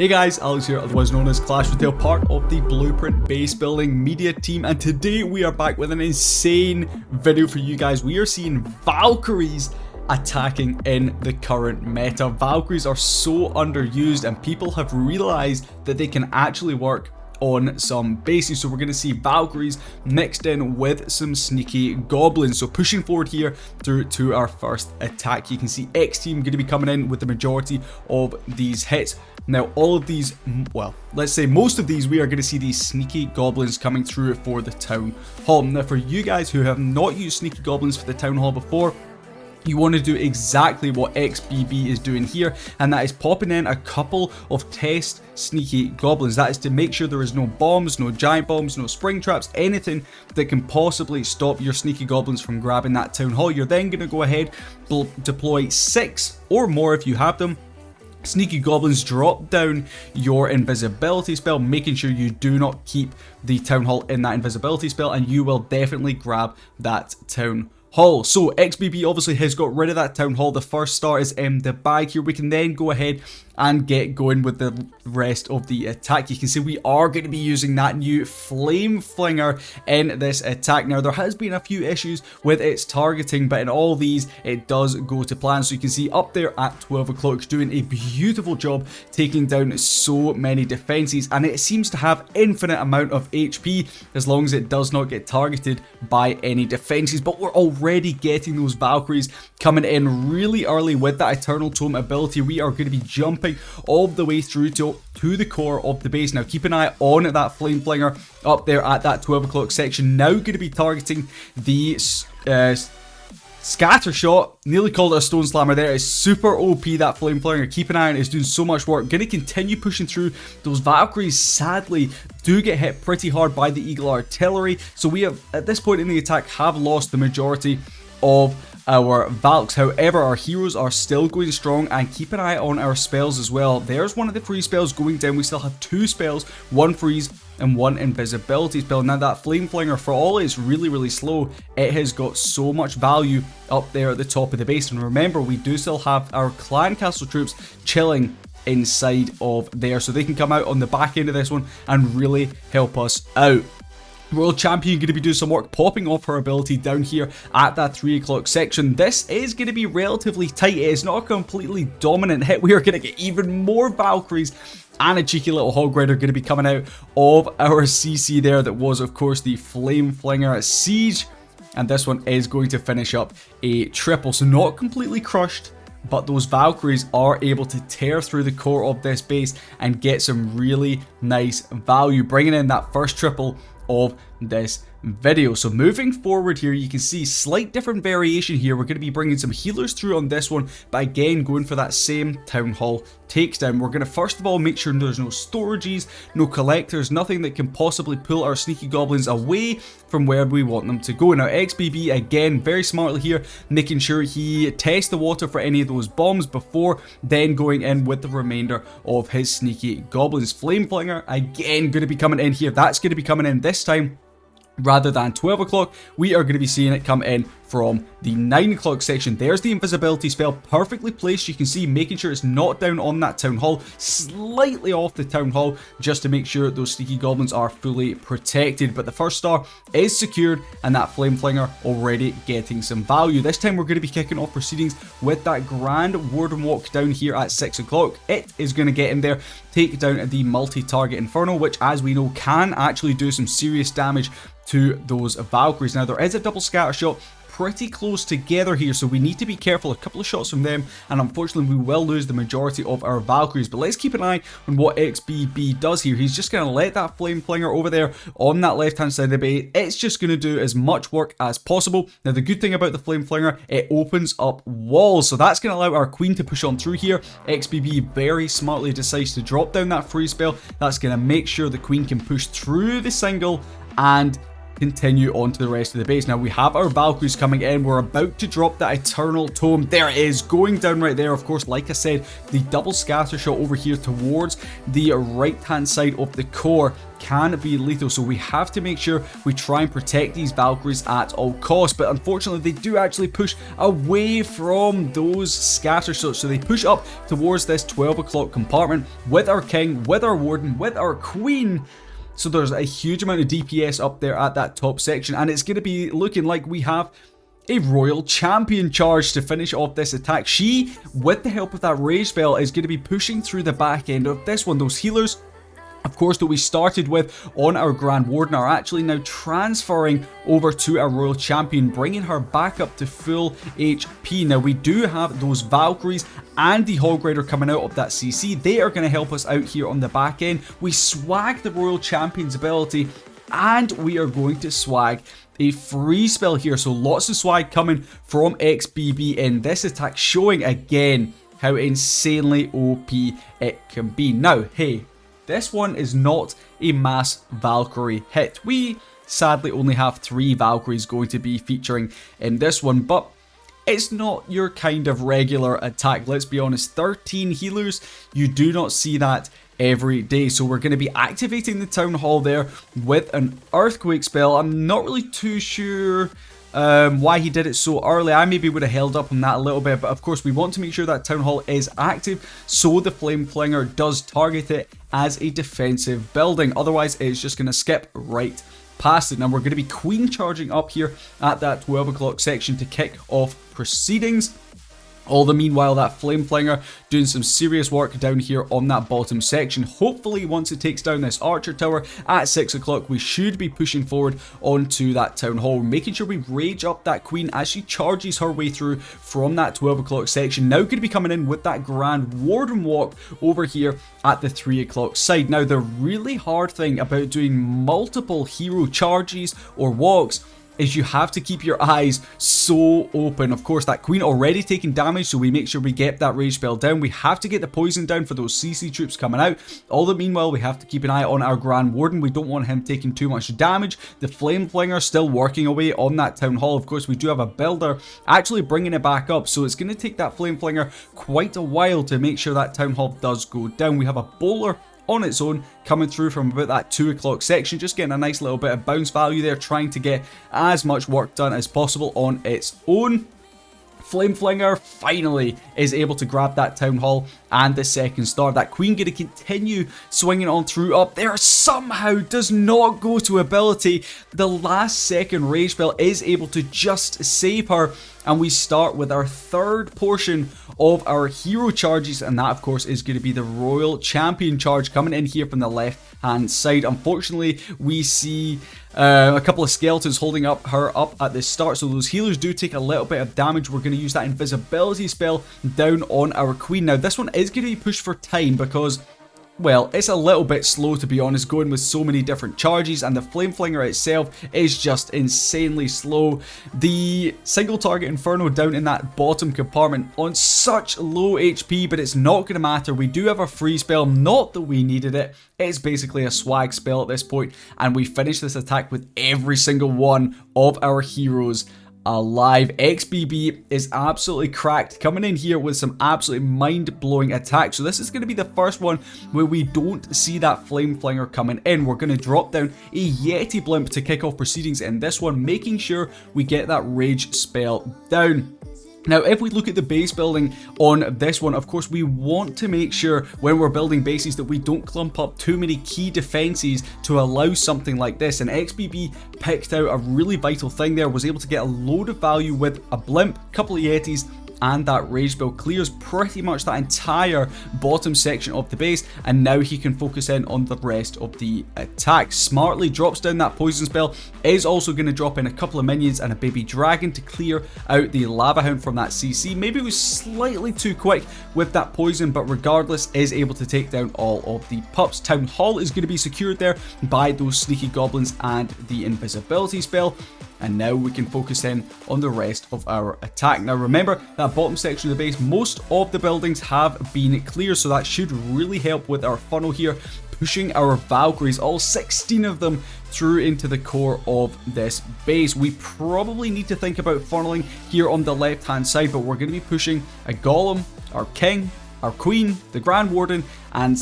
Hey guys, Alex here, otherwise known as Clash Retail, part of the Blueprint base building media team, and today we are back with an insane video for you guys. We are seeing Valkyries attacking in the current meta. Valkyries are so underused and people have realized that they can actually work on some bases. So we're going to see Valkyries mixed in with some sneaky goblins. So pushing forward here through to our first attack, you can see X team going to be coming in with the majority of these hits. Now all of these, well, let's say most of these, we are going to see these sneaky goblins coming through for the town hall. Now for you guys who have not used sneaky goblins for the town hall before, you want to do exactly what XBB is doing here, and that is popping in a couple of test sneaky goblins. That is to make sure there is no bombs, no giant bombs, no spring traps, anything that can possibly stop your sneaky goblins from grabbing that town hall. You're then going to go ahead, deploy 6 or more if you have them. Sneaky goblins, drop down your invisibility spell, making sure you do not keep the town hall in that invisibility spell, and you will definitely grab that town hall. So XBB obviously has got rid of that town hall. The first star is in the bag here. We can then go ahead and get going with the rest of the attack. You can see we are going to be using that new flame flinger in this attack. Now there has been a few issues with its targeting, but in all these it does go to plan. So you can see up there at 12 o'clock doing a beautiful job taking down so many defenses, and it seems to have infinite amount of HP as long as it does not get targeted by any defenses. But we're already getting those Valkyries coming in really early with that Eternal Tome ability. We are going to be jumping all the way through to the core of the base. Now keep an eye on that flame flinger up there at that 12 o'clock section. Now going to be targeting the scatter shot. Nearly called it a stone slammer there. It's super OP, that flame flinger. Keep an eye on it. It's doing so much work. Going to continue pushing through. Those Valkyries sadly do get hit pretty hard by the Eagle Artillery. So we have, at this point in the attack, have lost the majority of our Valks. However, our heroes are still going strong, and keep an eye on our spells as well. There's one of the free spells going down. We still have 2 spells, 1 freeze and 1 invisibility spell. Now that flame flinger, for all it's really slow, it has got so much value up there at the top of the base. And remember, we do still have our clan castle troops chilling inside of there, so they can come out on the back end of this one and really help us out. World Champion going to be doing some work popping off her ability down here at that 3 o'clock section. This is going to be relatively tight. It is not a completely dominant hit. We are going to get even more Valkyries, and a cheeky little hog rider going to be coming out of our CC there. That was of course the flame flinger siege, and this one is going to finish up a triple. So not completely crushed, but those Valkyries are able to tear through the core of this base and get some really nice value, bringing in that first triple of this video. So moving forward here, you can see slight different variation here. We're going to be bringing some healers through on this one, but again going for that same town hall takedown. We're going to first of all make sure there's no storages, no collectors, nothing that can possibly pull our sneaky goblins away from where we want them to go. Now XBB again very smartly here, making sure he tests the water for any of those bombs before then going in with the remainder of his sneaky goblins. Flame flinger again going to be coming in here. That's going to be coming in this time. Rather than 12 o'clock, we are going to be seeing it come in from the 9 o'clock section. There's the invisibility spell, perfectly placed. You can see, making sure it's not down on that town hall, slightly off the town hall, just to make sure those sneaky goblins are fully protected. But the first star is secured, and that flame flinger already getting some value. This time we're going to be kicking off proceedings with that grand warden walk down here at 6 o'clock. It is going to get in there, take down the multi-target inferno, which as we know can actually do some serious damage to those Valkyries. Now there is a double scatter shot pretty close together here, so we need to be careful. A couple of shots from them and unfortunately we will lose the majority of our Valkyries. But let's keep an eye on what XBB does here. He's just going to let that flame flinger over there on that left hand side of the base. It's just going to do as much work as possible. Now the good thing about the flame flinger, it opens up walls, so that's going to allow our queen to push on through here. XBB very smartly decides to drop down that free spell. That's going to make sure the queen can push through the single and continue on to the rest of the base. Now we have our Valkyries coming in. We're about to drop that Eternal Tome. There it is, going down right there. Of course, like I said, the double scatter shot over here towards the right hand side of the core can be lethal, so we have to make sure we try and protect these Valkyries at all costs. But unfortunately, they do actually push away from those scatter shots, so they push up towards this 12 o'clock compartment with our king, with our warden, with our queen. So there's a huge amount of DPS up there at that top section, and it's going to be looking like we have a royal champion charge to finish off this attack. She, with the help of that rage spell, is going to be pushing through the back end of this one. Those healers, of course, that we started with on our Grand Warden are actually now transferring over to our Royal Champion, bringing her back up to full HP. Now, we do have those Valkyries and the Hog Rider coming out of that CC. They are going to help us out here on the back end. We swag the Royal Champion's ability, and we are going to swag a free spell here. So lots of swag coming from XBB in this attack, showing again how insanely OP it can be. Now, hey, this one is not a mass Valkyrie hit. We sadly only have 3 Valkyries going to be featuring in this one, but it's not your kind of regular attack. Let's be honest, 13 healers, you do not see that every day. So we're going to be activating the Town Hall there with an Earthquake spell. I'm not really too sure why he did it so early. I maybe would have held up on that a little bit, but of course we want to make sure that Town Hall is active so the Flame Flinger does target it as a defensive building. Otherwise it's just going to skip right past it. Now we're going to be queen charging up here at that 12 o'clock section to kick off proceedings. All the meanwhile, that Flame Flinger doing some serious work down here on that bottom section. Hopefully, once it takes down this Archer Tower at 6 o'clock, we should be pushing forward onto that Town Hall, making sure we rage up that Queen as she charges her way through from that 12 o'clock section. Now going to be coming in with that Grand Warden walk over here at the 3 o'clock side. Now, the really hard thing about doing multiple hero charges or walks is you have to keep your eyes so open. Of course, that Queen already taking damage, so we make sure we get that rage spell down. We have to get the poison down for those CC troops coming out. All the meanwhile, we have to keep an eye on our Grand Warden. We don't want him taking too much damage. The Flame Flinger still working away on that Town Hall. Of course, we do have a builder actually bringing it back up, so it's going to take that Flame Flinger quite a while to make sure that Town Hall does go down. We have a bowler on its own coming through from about that 2 o'clock section, just getting a nice little bit of bounce value there, trying to get as much work done as possible on its own. Flame Flinger finally is able to grab that Town Hall and the second star. That Queen going to continue swinging on through up there. Somehow does not go to ability. The last second rage spell is able to just save her. And we start with our third portion of our hero charges, and that of course is going to be the Royal Champion charge coming in here from the left hand side. Unfortunately, we see a couple of skeletons holding up her up at the start, so those healers do take a little bit of damage. We're going to use that invisibility spell down on our Queen. Now this one is going to be pushed for time because, well, it's a little bit slow, to be honest, going with so many different charges, and the Flame Flinger itself is just insanely slow. The single target Inferno down in that bottom compartment on such low HP, but it's not going to matter. We do have a free spell, not that we needed it. It's basically a swag spell at this point, and we finish this attack with every single one of our heroes alive. XBB is absolutely cracked, coming in here with some absolutely mind-blowing attacks. So this is going to be the first one where we don't see that Flame Flinger coming in. We're going to drop down a Yeti Blimp to kick off proceedings in this one, making sure we get that rage spell down. Now, if we look at the base building on this one, of course, we want to make sure when we're building bases that we don't clump up too many key defenses to allow something like this. And XBB picked out a really vital thing there, was able to get a load of value with a blimp, couple of Yetis, and that rage spell clears pretty much that entire bottom section of the base, and now he can focus in on the rest of the attack. Smartly drops down that poison spell, is also going to drop in a couple of minions and a baby dragon to clear out the lava hound from that CC. Maybe it was slightly too quick with that poison, but regardless is able to take down all of the pups. Town Hall is going to be secured there by those sneaky goblins and the invisibility spell. And now we can focus in on the rest of our attack. Now remember, that bottom section of the base, most of the buildings have been clear, so that should really help with our funnel here, pushing our Valkyries, all 16 of them, through into the core of this base. We probably need to think about funneling here on the left hand side, but we're going to be pushing a Golem, our King, our Queen, the Grand Warden, and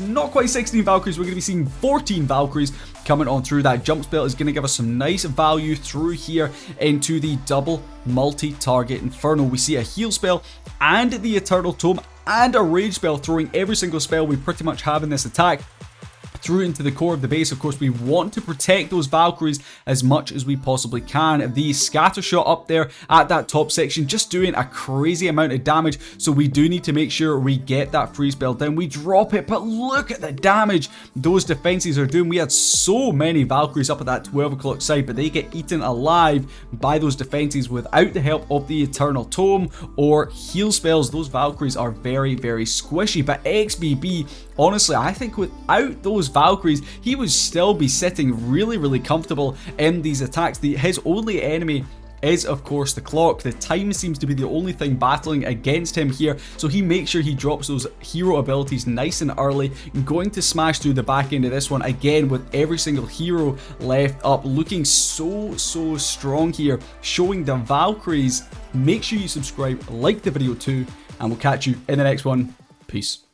not quite 16 Valkyries. We're going to be seeing 14 Valkyries coming on through. That jump spell is going to give us some nice value through here into the double multi-target Inferno. We see a heal spell and the Eternal Tome and a rage spell, throwing every single spell we pretty much have in this attack through into the core of the base. Of course, we want to protect those Valkyries as much as we possibly can. The scatter shot up there at that top section just doing a crazy amount of damage, so we do need to make sure we get that free spell down. We drop it, but look at the damage those defenses are doing. We had so many Valkyries up at that 12 o'clock side, but they get eaten alive by those defenses without the help of the Eternal Tome or heal spells. Those Valkyries are very, very squishy, but XBB, honestly, I think without those Valkyries, he would still be sitting really, really comfortable in these attacks. His only enemy is, of course, the clock. The time seems to be the only thing battling against him here, so he makes sure he drops those hero abilities nice and early. Going to smash through the back end of this one again with every single hero left up, looking so strong here, showing the Valkyries. Make sure you subscribe, like the video too, and we'll catch you in the next one. Peace.